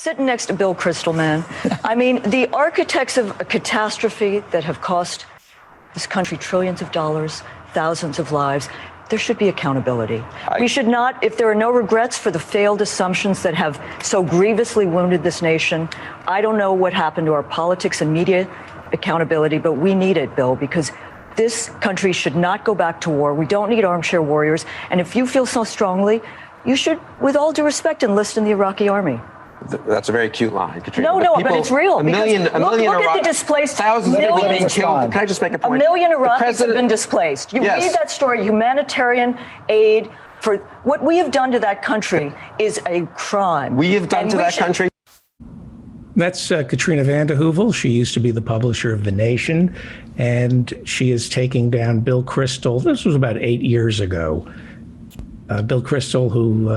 Sitting next to Bill Kristol, man. I mean, the architects of a catastrophe that have cost this country trillions of dollars, thousands of lives, there should be accountability. We should not, if there are no regrets for the failed assumptions that have so grievously wounded this nation, I don't know what happened to our politics and media accountability, but we need it, Bill, because this country should not go back to war. We don't need armchair warriors. And if you feel so strongly, you should, with all due respect, enlist in the Iraqi army. That's a very cute line, Katrina. No, but it's real. A million look at the displaced. Thousands of people being killed. Can I just make a point? A million Iraqis have been displaced. You read that story, humanitarian aid for what we have done to that country is a crime. We have done to that country. That's Katrina vanden Heuvel. She used to be the publisher of The Nation, and she is taking down Bill Kristol. This was about 8 years ago. Bill Kristol, who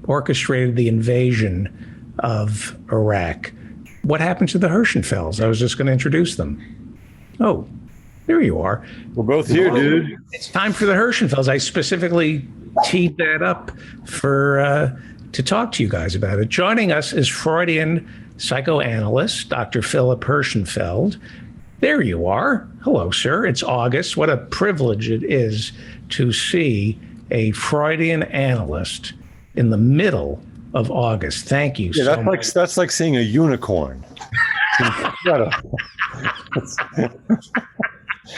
orchestrated the invasion of Iraq. What happened to the Hirschenfelds? I was just going to introduce them. Oh, there you are. We're both here, dude. It's time for the Hirschenfelds. I specifically teed that up for to talk to you guys about it. Joining us is Freudian psychoanalyst Dr. Philip Hirschenfeld. There you are. Hello, sir. It's August. What a privilege it is to see a Freudian analyst in the middle of August. Thank you so much. That's like seeing a unicorn.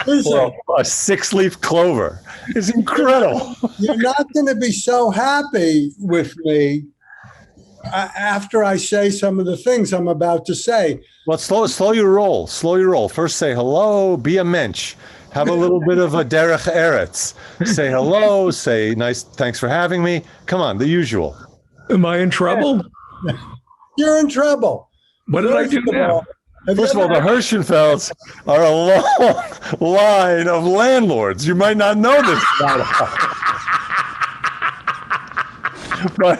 Well, a six-leaf clover. It's incredible. You're not going to be so happy with me after I say some of the things I'm about to say. Well, slow your roll. Slow your roll. First say hello, be a mensch. Have a little bit of a derech eretz. Say hello, say nice, thanks for having me. Come on, the usual. Am I in trouble? You're in trouble. What did I do now? First of all, the Hirschenfelds are a long line of landlords. You might not know this but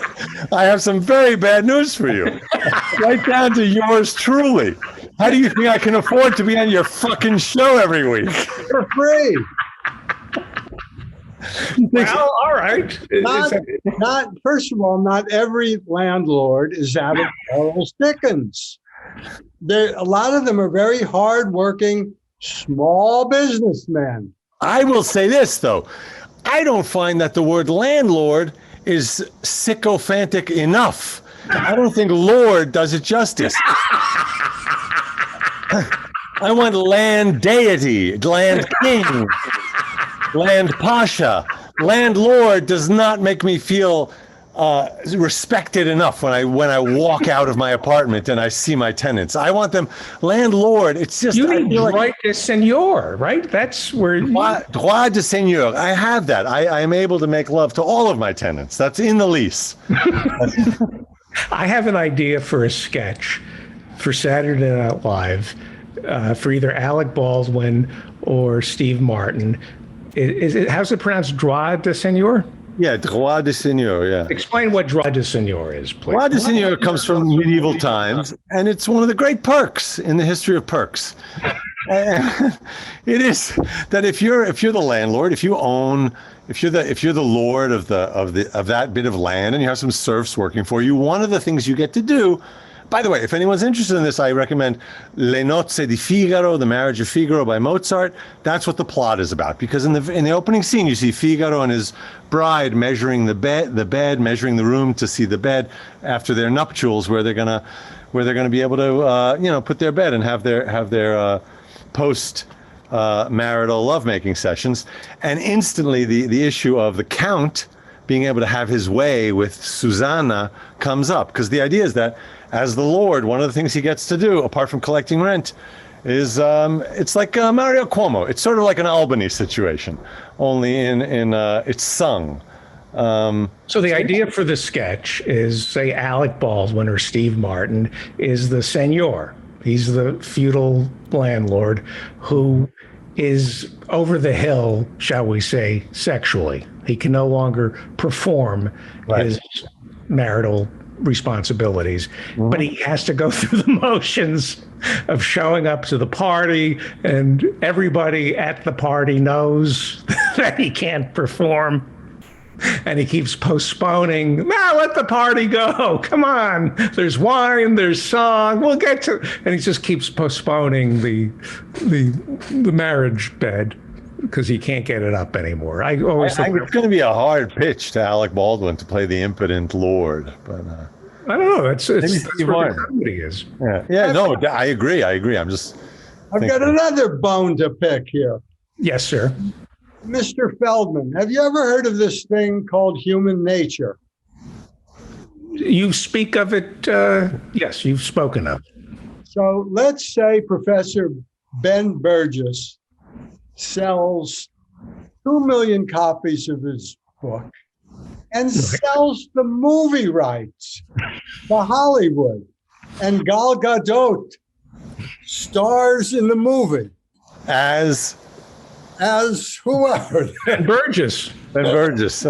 I have some very bad news for you. Right down to yours truly. How do you think I can afford to be on your fucking show every week? For free. Well, all right. First of all, not every landlord is out of Charles Dickens. A lot of them are very hardworking, small businessmen. I will say this, though. I don't find that the word landlord is sycophantic enough. I don't think Lord does it justice. I want land deity, land king, land pasha. Landlord does not make me feel respected enough when I walk out of my apartment and I see my tenants. I want them landlord. It's just you need droit de seigneur, right? That's where droit de seigneur. I have that. I am able to make love to all of my tenants. That's in the lease. I have an idea for a sketch for Saturday Night Live for either Alec Baldwin or Steve Martin. How's it pronounced? Droit de seigneur? Yeah, droit de seigneur, yeah. Explain what droit de seigneur is, please. Droit de seigneur comes from medieval times, and it's one of the great perks in the history of perks. It is that if you're the landlord, if you're the lord of that bit of land, and you have some serfs working for you, one of the things you get to do. By the way, if anyone's interested in this, I recommend Le Nozze di Figaro, The Marriage of Figaro by Mozart. That's what the plot is about. Because in the opening scene, you see Figaro and his bride measuring the bed, measuring the room to see the bed after their nuptials, where they're gonna be able to put their bed and have their post marital lovemaking sessions. And instantly, the issue of the Count being able to have his way with Susanna comes up, because the idea is that as the Lord, one of the things he gets to do, apart from collecting rent, is it's like Mario Cuomo. It's sort of like an Albany situation, only in it's sung. So the idea for the sketch is, say, Alec Baldwin or Steve Martin is the seigneur. He's the feudal landlord who is over the hill, shall we say, sexually. He can no longer perform his marital responsibilities, but he has to go through the motions of showing up to the party, and everybody at the party knows that he can't perform. And he keeps postponing. Now let the party go. Come on. There's wine, there's song. We'll get to, and he just keeps postponing the marriage bed because he can't get it up anymore. I always think it's going to be a hard pitch to Alec Baldwin to play the impotent Lord, but I don't know. That's what Steve the Martin. comedy is. yeah, no, I agree. I'm just. I've got another bone to pick here. Yes, sir. Mr. Feldman, have you ever heard of this thing called human nature? You speak of it. Yes, you've spoken of it. So let's say Professor Ben Burgess sells 2 million copies of his book and sells the movie rights to Hollywood. And Gal Gadot stars in the movie as whoever. Burgess. Ben Burgess.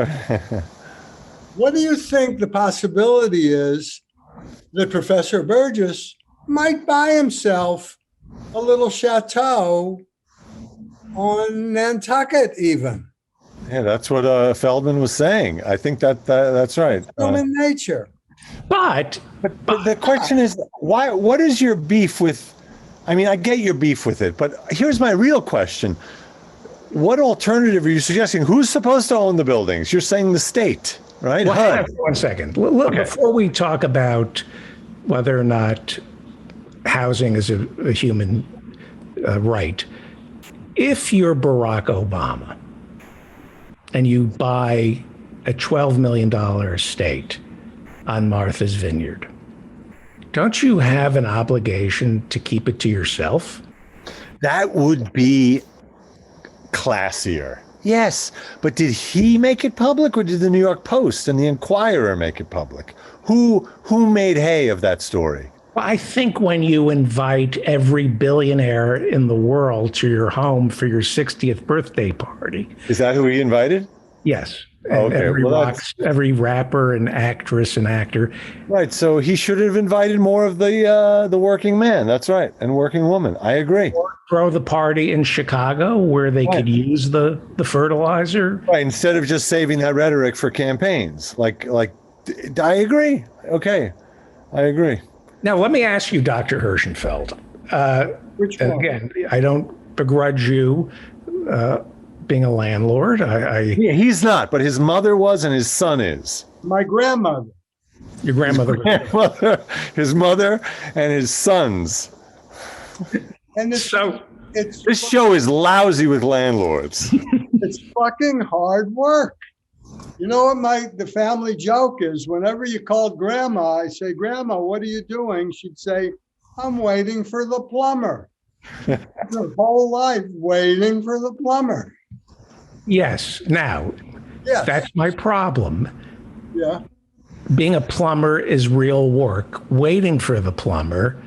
What do you think the possibility is that Professor Burgess might buy himself a little chateau on Nantucket even? Yeah, that's what Feldman was saying. I think that's right. Human nature. But the question is, why? What is your beef with? I mean, I get your beef with it, but here's my real question. What alternative are you suggesting? Who's supposed to own the buildings? You're saying the state, right? well, hang on for 1 second. Before we talk about whether or not housing is a human right, if you're Barack Obama and you buy a $12 million estate on Martha's Vineyard, don't you have an obligation to keep it to yourself? That would be classier. Yes, but did he make it public, or did the New York Post and the Inquirer make it public? Who made hay of that story? Well, I think when you invite every billionaire in the world to your home for your 60th birthday party. Is that who he invited? Yes. Oh, okay. Every rapper and actress and actor. Right. So he should have invited more of the working man. That's right. And working woman. I agree. Or throw the party in Chicago where they could use the fertilizer. Right. Instead of just saving that rhetoric for campaigns. Like I agree. Okay. I agree. Now, let me ask you, Dr. Hirschenfeld. Which one? Again, I don't begrudge you being a landlord. Yeah, he's not, but his mother was and his son is. My grandmother. Your grandmother. His mother and his sons. And This show is lousy with landlords. It's fucking hard work. You know what the family joke is? Whenever you called Grandma, I say, Grandma, what are you doing? She'd say, I'm waiting for the plumber. Her whole life waiting for the plumber. Yes. Now, that's my problem. Yeah. Being a plumber is real work. Waiting for the plumber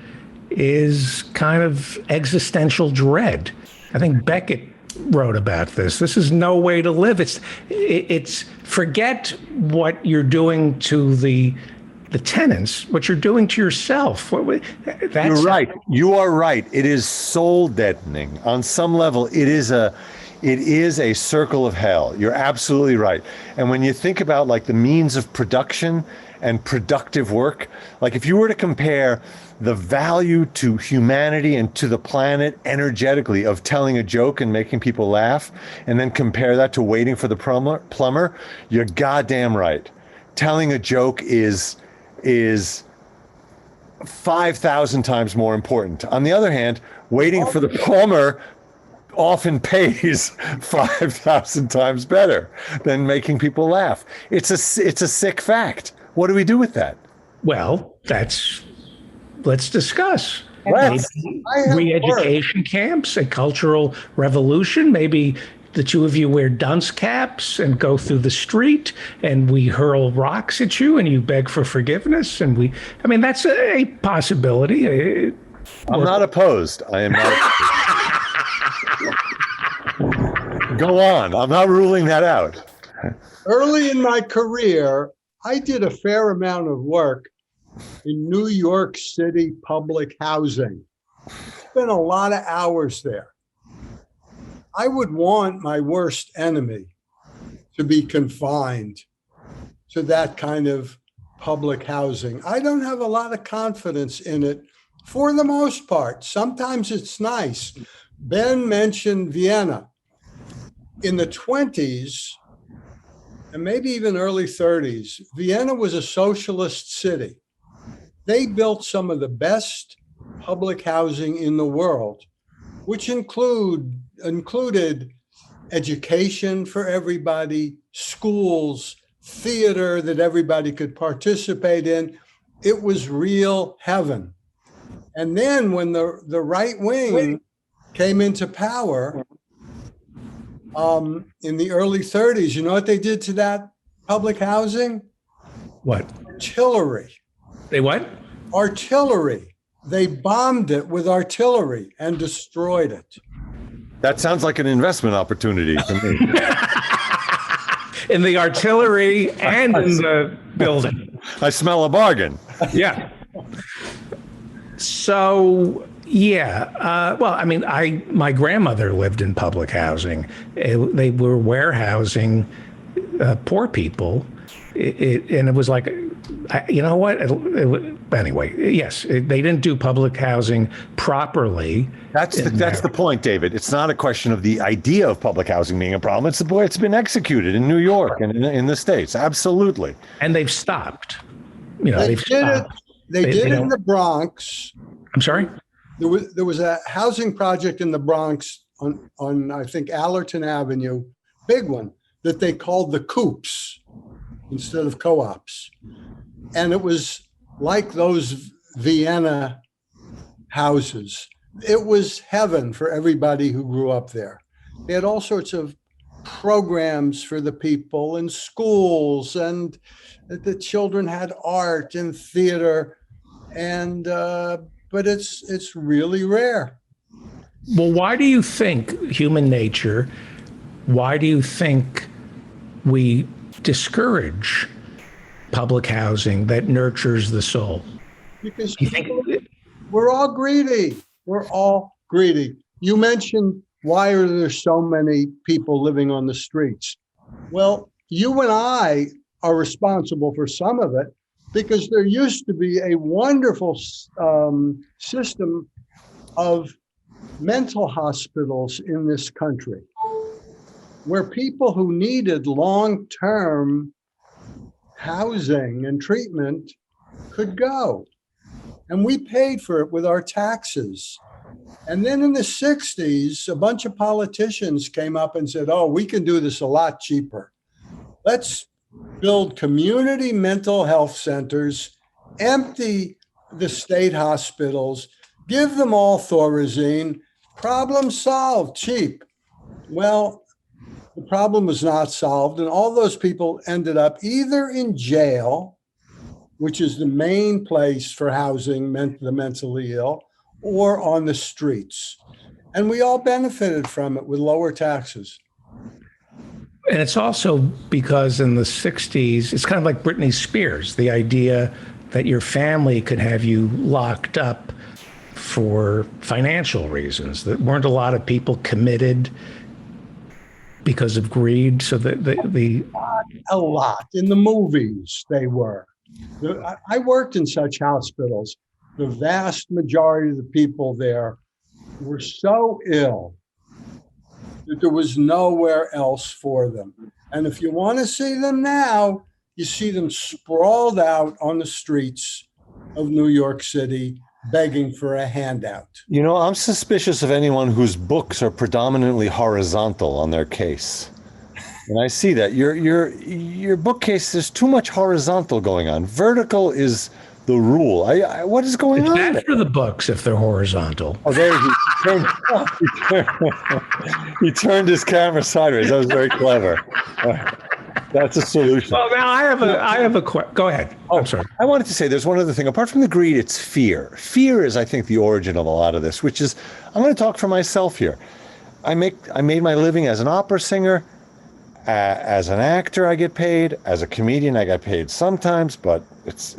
is kind of existential dread. I think Beckett wrote about this. This is no way to live. It's forget what you're doing to the tenants, what you're doing to yourself. You're right. You are right. It is soul deadening. On some level, it is a circle of hell. You're absolutely right. And when you think about like the means of production and productive work, like if you were to compare the value to humanity and to the planet energetically of telling a joke and making people laugh, and then compare that to waiting for the plumber, you're goddamn right. Telling a joke is 5,000 times more important. On the other hand, waiting for the plumber often pays 5,000 times better than making people laugh. It's a sick fact. What do we do with that? Well, let's discuss. Let's. Maybe re-education camps, a cultural revolution. Maybe the two of you wear dunce caps and go through the street and we hurl rocks at you and you beg for forgiveness. And that's a possibility. I'm not opposed. I am not opposed. Go on. I'm not ruling that out. Early in my career, I did a fair amount of work in New York City public housing. Spent a lot of hours there. I would want my worst enemy to be confined to that kind of public housing. I don't have a lot of confidence in it for the most part. Sometimes it's nice. Ben mentioned Vienna. In the 20s, and maybe even early 30s, Vienna was a socialist city. They built some of the best public housing in the world, which included education for everybody, schools, theater that everybody could participate in. It was real heaven. And then when the right wing came into power in the early 30s, you know what they did to that public housing? What? Artillery. They what? Artillery. They bombed it with artillery and destroyed it. That sounds like an investment opportunity to me. In the artillery and in the building. I smell a bargain. Yeah. So, yeah. Well, I mean, my grandmother lived in public housing. They were warehousing poor people. And it was like, you know what? Anyway, yes, they didn't do public housing properly. That's the point, David. It's not a question of the idea of public housing being a problem. It's the way it's been executed in New York and in the States. Absolutely. And they've stopped. You know, They did it in the Bronx. I'm sorry? There was a housing project in the Bronx on I think Allerton Avenue, big one, that they called the coops instead of co-ops. And it was like those Vienna houses. It was heaven for everybody who grew up there. They had all sorts of programs for the people in schools, and the children had art and theater, and but it's really rare. Well, why do you think human nature, why do you think we discourage public housing that nurtures the soul? Because we're all greedy. We're all greedy. You mentioned, why are there so many people living on the streets? Well, you and I are responsible for some of it, because there used to be a wonderful system of mental hospitals in this country, where people who needed long-term housing and treatment could go. And we paid for it with our taxes. And then in the 60s, a bunch of politicians came up and said, oh, we can do this a lot cheaper. Let's build community mental health centers, empty the state hospitals, give them all Thorazine, problem solved, cheap. Well, the problem was not solved, and all those people ended up either in jail, which is the main place for housing the mentally ill, or on the streets. And we all benefited from it with lower taxes. And it's also because in the 60s, it's kind of like Britney Spears, the idea that your family could have you locked up for financial reasons. There weren't a lot of people committed because of greed. So a lot in the movies they were. I worked in such hospitals. The vast majority of the people there were so ill that there was nowhere else for them. And if you want to see them now, you see them sprawled out on the streets of New York City, begging for a handout. You know, I'm suspicious of anyone whose books are predominantly horizontal on their case. And I see that your bookcase, there's too much horizontal going on. Vertical is the rule. What is going on? It's bad for the books if they're horizontal. Oh, there he turned his camera sideways. That was very clever. That's a solution. Well, now I have a question. Go ahead. Oh, I'm sorry. I wanted to say there's one other thing. Apart from the greed, it's fear. Fear is, I think, the origin of a lot of this, which is, I'm going to talk for myself here. I made my living as an opera singer. As an actor, I get paid. As a comedian, I get paid sometimes, but it's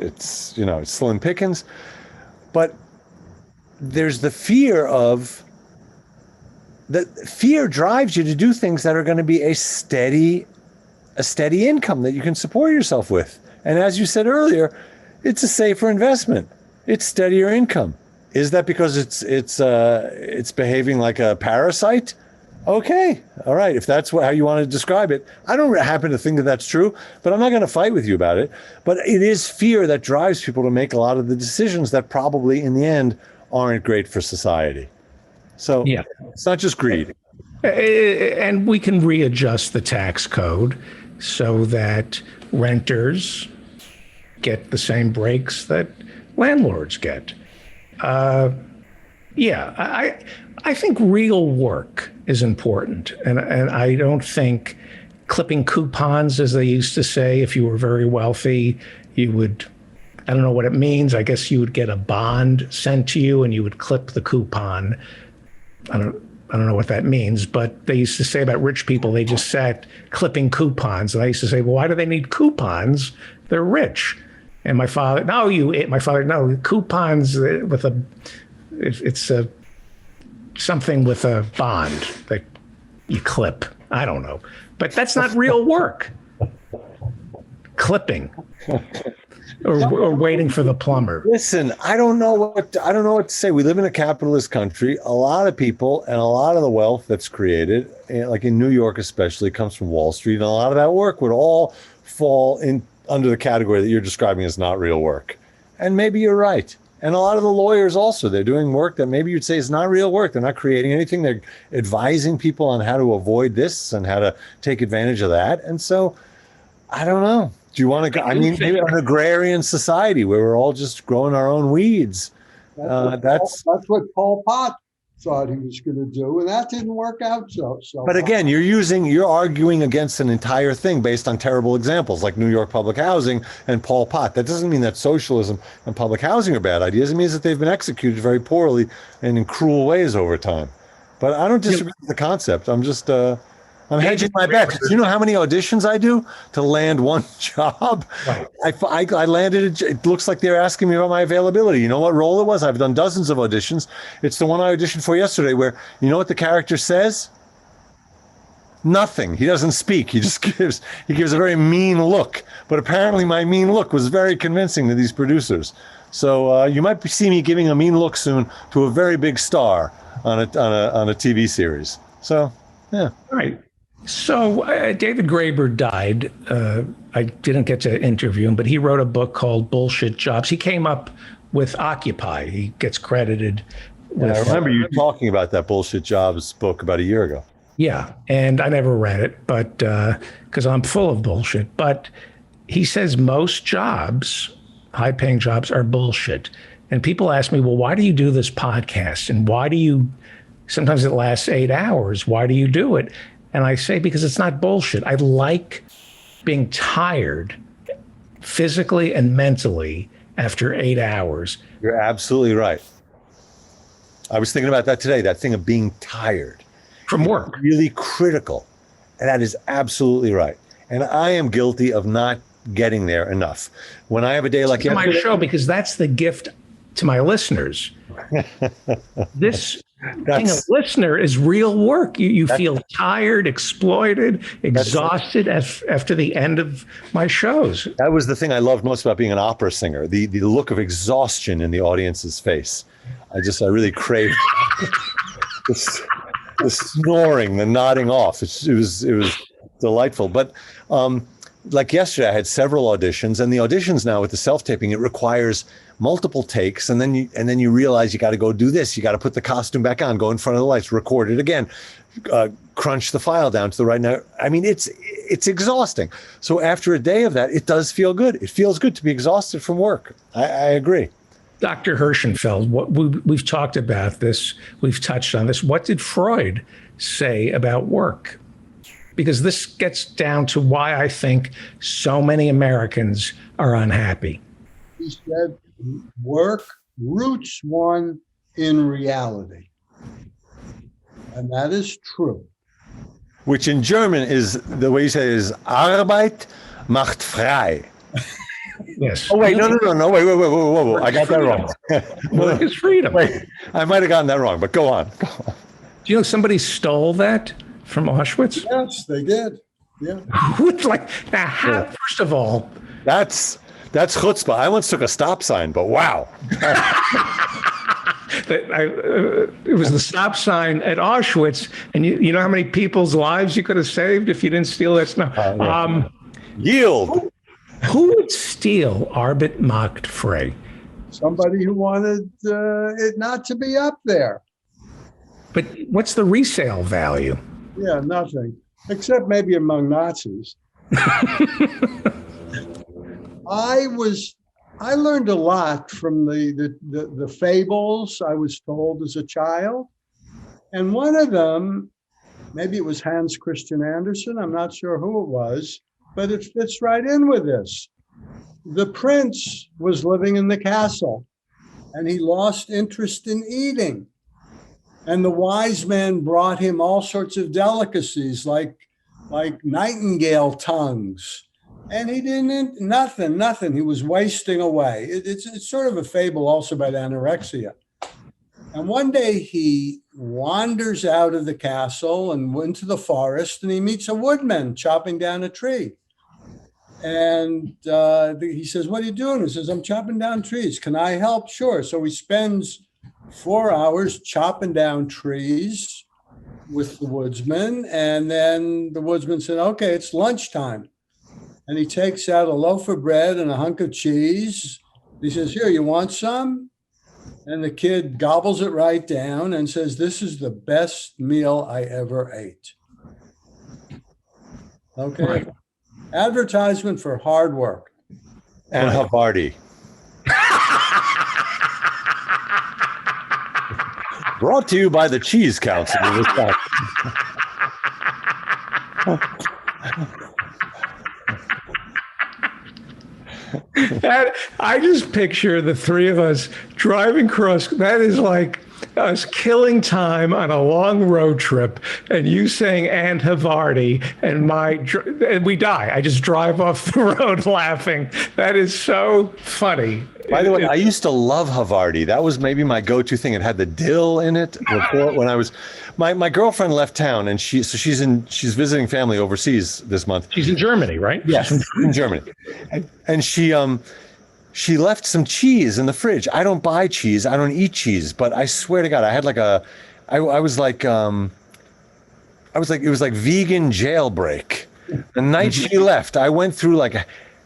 slim pickings. But there's the fear of that. Fear drives you to do things that are going to be a steady a steady income that you can support yourself with. And as you said earlier, it's a safer investment. It's steadier income. Is that because it's behaving like a parasite? Okay, all right. If that's how you want to describe it, I don't happen to think that that's true, but I'm not going to fight with you about it. But it is fear that drives people to make a lot of the decisions that probably, in the end, aren't great for society. So yeah, it's not just greed. And we can readjust the tax code so that renters get the same breaks that landlords get. I think real work is important. And I don't think clipping coupons, as they used to say, if you were very wealthy, you would, I don't know what it means. I guess you would get a bond sent to you and you would clip the coupon. I don't know what that means, but they used to say about rich people, they just sat clipping coupons. And I used to say, well, why do they need coupons? They're rich. And my father, no, coupons with it's something with a bond that you clip. I don't know, but that's not real work. Clipping or waiting for the plumber. Listen, I don't know what to say. We live in a capitalist country. A lot of people and a lot of the wealth that's created, like in New York especially, comes from Wall Street, and a lot of that work would all fall in under the category that you're describing as not real work. And maybe you're right. And a lot of the lawyers also, they're doing work that maybe you'd say is not real work. They're not creating anything. They're advising people on how to avoid this and how to take advantage of that. And so, I don't know. Do you want to go? I mean, maybe an agrarian society where we're all just growing our own weeds. That's what Pol Pot thought he was going to do, and that didn't work out so. But again, you're arguing against an entire thing based on terrible examples like New York public housing and Pol Pot. That doesn't mean that socialism and public housing are bad ideas. It means that they've been executed very poorly and in cruel ways over time. But I don't disagree with the concept. I'm just I'm hedging my bets. Do you know how many auditions I do to land one job? Right. I landed, it looks like they're asking me about my availability. You know what role it was? I've done dozens of auditions. It's the one I auditioned for yesterday where, you know what the character says? Nothing. He doesn't speak. He gives a very mean look. But apparently my mean look was very convincing to these producers. So you might see me giving a mean look soon to a very big star on a TV series. So, yeah. All right. So David Graeber died. I didn't get to interview him, but he wrote a book called Bullshit Jobs. He came up with Occupy. He gets credited. I remember you talking about that Bullshit Jobs book about a year ago. Yeah, and I never read it, but because I'm full of bullshit. But he says most jobs, high-paying jobs, are bullshit. And people ask me, well, why do you do this podcast? And why do you, sometimes it lasts 8 hours. Why do you do it? And I say, because it's not bullshit. I like being tired physically and mentally after 8 hours. You're absolutely right. I was thinking about that today, that thing of being tired. From work. Really critical. And that is absolutely right. And I am guilty of not getting there enough. When I have a day like yesterday, my show, because that's the gift to my listeners. This being a listener is real work. You feel tired, exploited, exhausted after the end of my shows. That was the thing I loved most about being an opera singer, the look of exhaustion in the audience's face. I really craved the snoring, the nodding off. It was delightful. But like yesterday, I had several auditions, and the auditions now with the self-taping, it requires multiple takes, and then you realize you got to go do this. You got to put the costume back on, go in front of the lights, record it again, crunch the file down to the right note. I mean, it's exhausting. So after a day of that, it does feel good. It feels good to be exhausted from work. I agree. Dr. Hirschenfeld, we've talked about this. We've touched on this. What did Freud say about work? Because this gets down to why I think so many Americans are unhappy. He said, work roots one in reality. And that is true. Which in German is, the way you say it is, Arbeit macht frei. Yes. Oh, wait, no, wait. I got that wrong. Work is freedom. Wait, I might have gotten that wrong, but go on. Do you know somebody stole that from Auschwitz? Yes, they did. Yeah. Who would like now? First of all, That's chutzpah. I once took a stop sign, but wow. it was the stop sign at Auschwitz, and you know how many people's lives you could have saved if you didn't steal that stuff. Yield. Who would steal Arbit Macht Frey? Somebody who wanted it not to be up there. But what's the resale value? Yeah, nothing. Except maybe among Nazis. I learned a lot from the fables I was told as a child. And one of them, maybe it was Hans Christian Andersen, I'm not sure who it was, but it fits right in with this. The prince was living in the castle and he lost interest in eating. And the wise men brought him all sorts of delicacies like nightingale tongues. And he didn't, nothing. He was wasting away. It's sort of a fable also about anorexia. And one day he wanders out of the castle and into the forest and he meets a woodman chopping down a tree. And he says, "What are you doing?" He says, "I'm chopping down trees. Can I help?" "Sure." So he spends 4 hours chopping down trees with the woodsman. And then the woodsman said, "Okay, it's lunchtime." And he takes out a loaf of bread and a hunk of cheese. He says, "Here, you want some?" And the kid gobbles it right down and says, "This is the best meal I ever ate." Okay. Right. Advertisement for hard work. And Havarti. Brought to you by the Cheese Council. I just picture the three of us driving across. That is like us killing time on a long road trip, and you saying "and Havarti," and we die. I just drive off the road laughing. That is so funny. By the way, I used to love Havarti. That was maybe my go-to thing. It had the dill in it. Before, when I was, my girlfriend left town, and she's visiting family overseas this month. She's in Germany, right? Yes, in Germany, and she left some cheese in the fridge. I don't buy cheese. I don't eat cheese, but I swear to God, I had it was like vegan jailbreak. The night she left, I went through like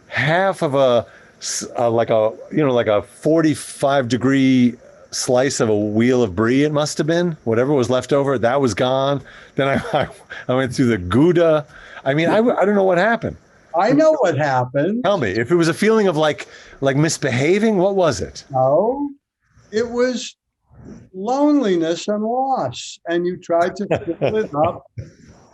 half of a 45-degree slice of a wheel of brie. It must have been whatever was left over. That was gone. Then I went through the Gouda. I mean, I don't know what happened. I know what happened. Tell me, if it was a feeling of like misbehaving, what was it? No, it was loneliness and loss. And you tried to fill it up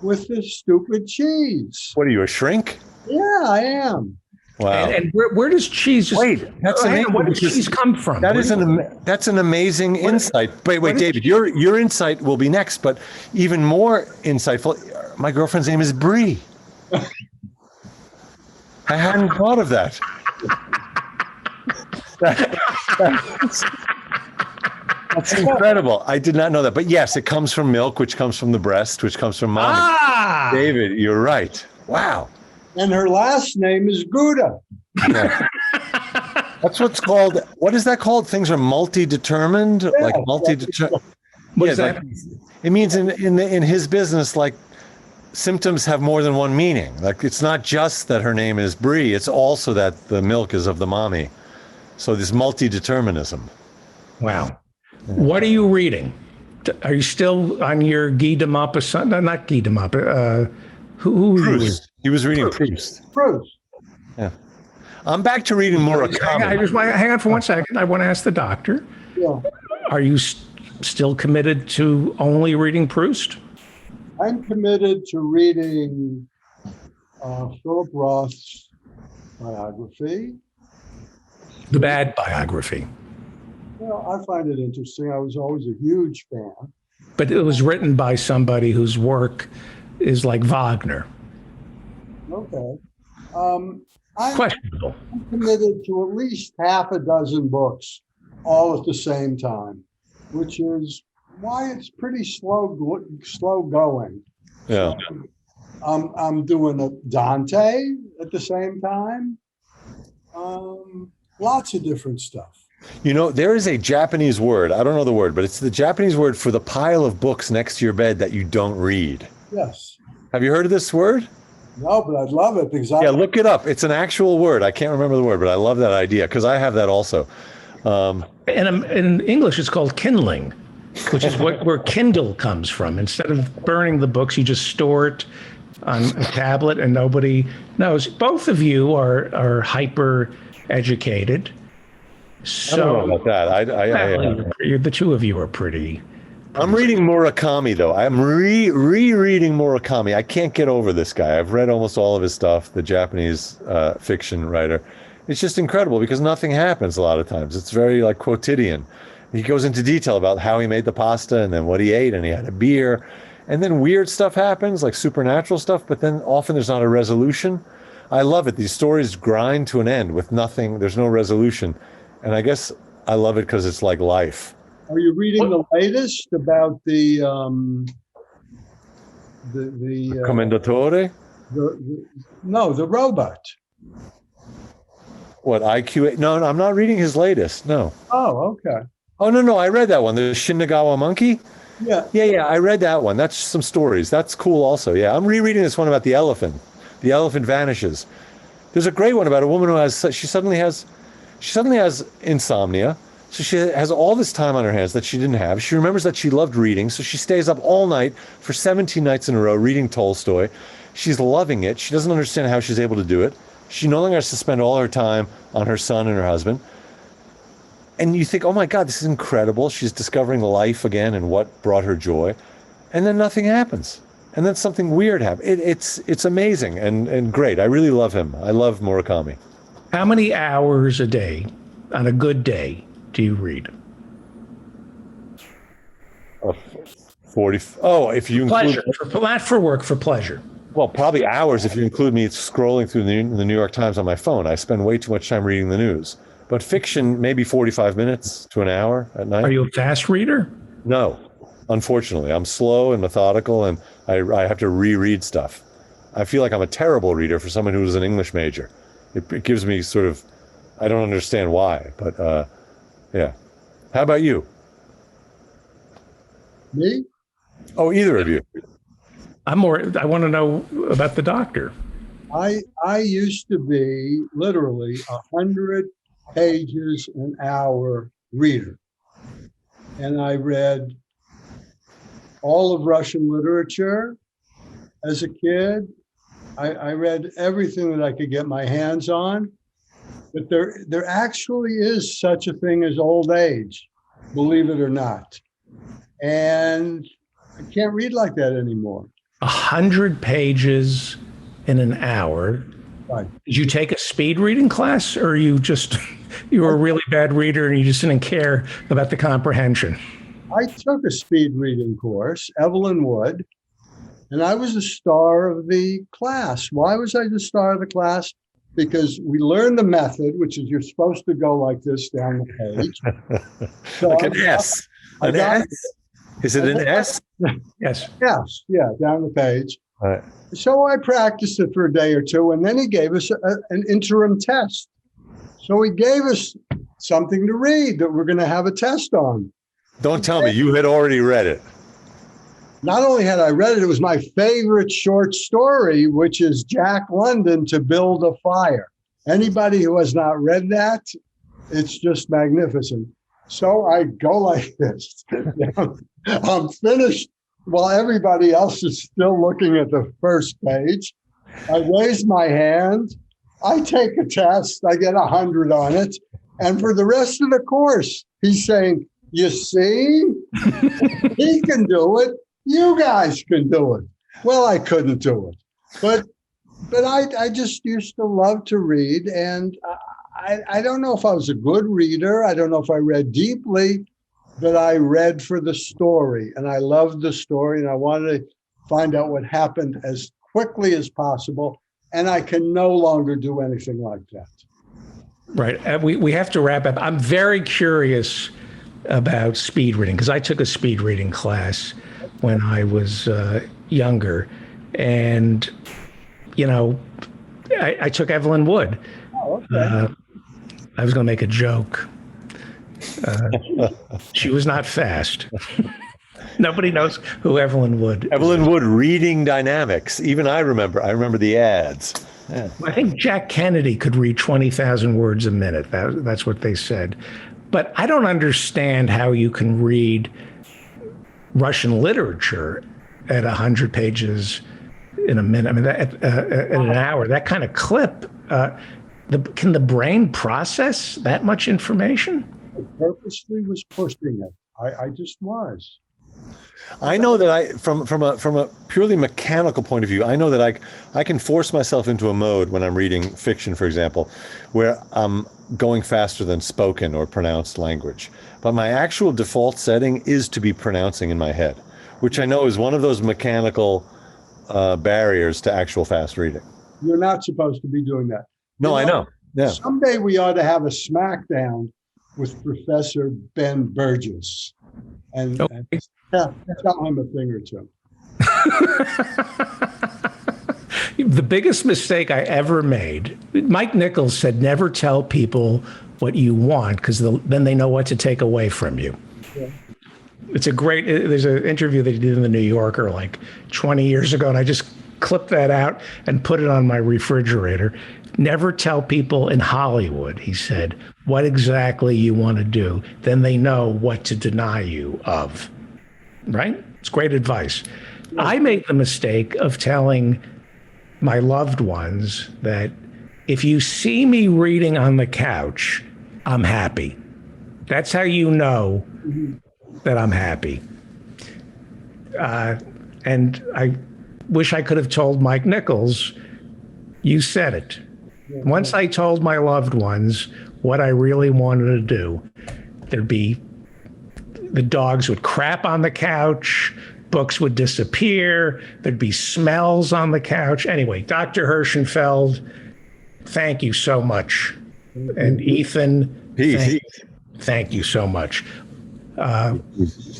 with this stupid cheese. What are you, a shrink? Yeah, I am. Wow. And where does cheese? Wait, that's amazing. Where does cheese come from? That's an amazing insight. Wait, David, your insight will be next, but even more insightful. My girlfriend's name is Brie. I hadn't thought of that. That's incredible. I did not know that. But yes, it comes from milk, which comes from the breast, which comes from mommy. Ah! David, you're right. Wow. And her last name is Gouda. Yeah. That's what's called. What is that called? Things are multi-determined, like multi-determined. What is that? It means in his business, like symptoms have more than one meaning. Like it's not just that her name is Brie; it's also that the milk is of the mommy. So this multi-determinism. Wow. What are you reading? Are you still on your Guy de Maupassant? No, not Guy de Maupassant. Who Proust. He was reading Proust. Yeah. I'm back to reading Murakami. I just want to hang on for 1 second. I want to ask the doctor. Yeah. Are you still committed to only reading Proust? I'm committed to reading Philip Roth's biography. The bad biography. Well, I find it interesting. I was always a huge fan. But it was written by somebody whose work is like Wagner. Okay. Questionable. I'm committed to at least half a dozen books all at the same time, which is why it's pretty slow going. Yeah. I'm doing a Dante at the same time. Lots of different stuff. You know, there is a Japanese word. I don't know the word, but it's the Japanese word for the pile of books next to your bed that you don't read. Yes. Have you heard of this word? No, but I'd love it because Yeah, look it up. It's an actual word. I can't remember the word, but I love that idea because I have that also. And in English, it's called kindling, which is where Kindle comes from. Instead of burning the books, you just store it on a tablet and nobody knows. Both of you are hyper educated. I don't know about that. The two of you are pretty. I'm reading Murakami, though. I'm rereading Murakami. I can't get over this guy. I've read almost all of his stuff, the Japanese fiction writer. It's just incredible because nothing happens a lot of times. It's very like quotidian. He goes into detail about how he made the pasta and then what he ate, and he had a beer. And then weird stuff happens, like supernatural stuff, but then often there's not a resolution. I love it. These stories grind to an end with nothing. There's no resolution. And I guess I love it because it's like life. Are you reading the latest about the Commendatore? No, the robot? What, IQ? No, I'm not reading his latest. No. Oh, okay. Oh, no, I read that one. The Shinagawa Monkey? Yeah. Yeah, I read that one. That's some stories. That's cool also. Yeah, I'm rereading this one about the elephant. The elephant vanishes. There's a great one about a woman who she suddenly has insomnia. So she has all this time on her hands that she didn't have. She remembers that she loved reading, so she stays up all night for 17 nights in a row reading Tolstoy. She's loving it. She doesn't understand how she's able to do it. She no longer has to spend all her time on her son and her husband. And you think, oh my God, this is incredible. She's discovering life again and what brought her joy. And then nothing happens. And then something weird happens. It's amazing and great. I really love him. I love Murakami. How many hours a day, on a good day, do you read? 40. Oh, if you include pleasure, not for work, for pleasure. Well, probably hours if you include me scrolling through the New York Times on my phone. I spend way too much time reading the news. But fiction, maybe 45 minutes to an hour at night. Are you a fast reader? No, unfortunately. I'm slow and methodical, and I have to reread stuff. I feel like I'm a terrible reader for someone who's an English major. It gives me sort of, I don't understand why, but yeah. How about you? Me? Oh, either of you. I want to know about the doctor. I used to be literally 100 pages an hour reader. And I read all of Russian literature as a kid. I read everything that I could get my hands on. But there actually is such a thing as old age, believe it or not. And I can't read like that anymore. 100 pages in an hour. Right. Did you take a speed reading class, or you were a really bad reader and you just didn't care about the comprehension? I took a speed reading course, Evelyn Wood, and I was the star of the class. Why was I the star of the class? Because we learned the method, which is you're supposed to go like this down the page. So like an S. An S? Is it an S? Yes. Yes, yeah, down the page. All right. So I practiced it for a day or two, and then he gave us an interim test. So he gave us something to read that we're going to have a test on. Don't tell me you had already read it. Not only had I read it, it was my favorite short story, which is Jack London, To Build a Fire. Anybody who has not read that, it's just magnificent. So I go like this. I'm finished while everybody else is still looking at the first page. I raise my hand. I take a test. I get 100 on it. And for the rest of the course, he's saying, you see, he can do it. You guys can do it. Well, I couldn't do it. But I just used to love to read. And I don't know if I was a good reader. I don't know if I read deeply, but I read for the story. And I loved the story. And I wanted to find out what happened as quickly as possible. And I can no longer do anything like that. Right. We have to wrap up. I'm very curious about speed reading because I took a speed reading class when I was younger. And, you know, I took Evelyn Wood. Oh, okay. I was going to make a joke. She was not fast. Nobody knows who Evelyn Wood. Evelyn Wood reading dynamics. Even I remember the ads. Yeah. I think Jack Kennedy could read 20,000 words a minute. That's what they said. But I don't understand how you can read Russian literature at 100 pages in a minute. I mean, at an hour, that kind of clip. Can the brain process that much information? I purposely was pushing it. I just was. I know that from a purely mechanical point of view, I know that I can force myself into a mode when I'm reading fiction, for example, where I'm going faster than spoken or pronounced language. But my actual default setting is to be pronouncing in my head, which I know is one of those mechanical barriers to actual fast reading. You're not supposed to be doing that. No, I know. Yeah. Someday we ought to have a smackdown with Professor Ben Burgess and tell him a thing or two. The biggest mistake I ever made, Mike Nichols said, never tell people what you want because then they know what to take away from you. Yeah. There's an interview that he did in the New Yorker like 20 years ago, and I just clipped that out and put it on my refrigerator. Never tell people in Hollywood, he said, what exactly you want to do. Then they know what to deny you of. Right? It's great advice. I make the mistake of telling my loved ones that if you see me reading on the couch, I'm happy. That's how you know that I'm happy. And I wish I could have told Mike Nichols, you said it. Once I told my loved ones what I really wanted to do, the dogs would crap on the couch, books would disappear, there'd be smells on the couch. Anyway, Dr. Hirschenfeld, thank you so much. And Ethan, thank you so much.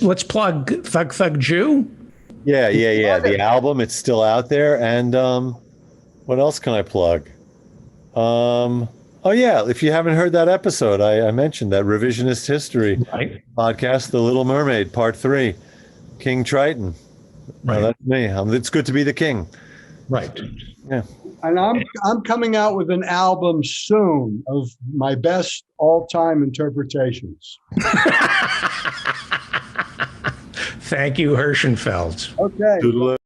Let's plug Thug Thug Jew. Yeah. The album, it's still out there. And what else can I plug? Oh yeah, if you haven't heard that episode, I mentioned that revisionist history podcast, The Little Mermaid, Part 3, King Triton. Right. That's me. It's good to be the king. Right. Yeah. And I'm coming out with an album soon of my best all-time interpretations. Thank you, Hirschenfeld. Okay.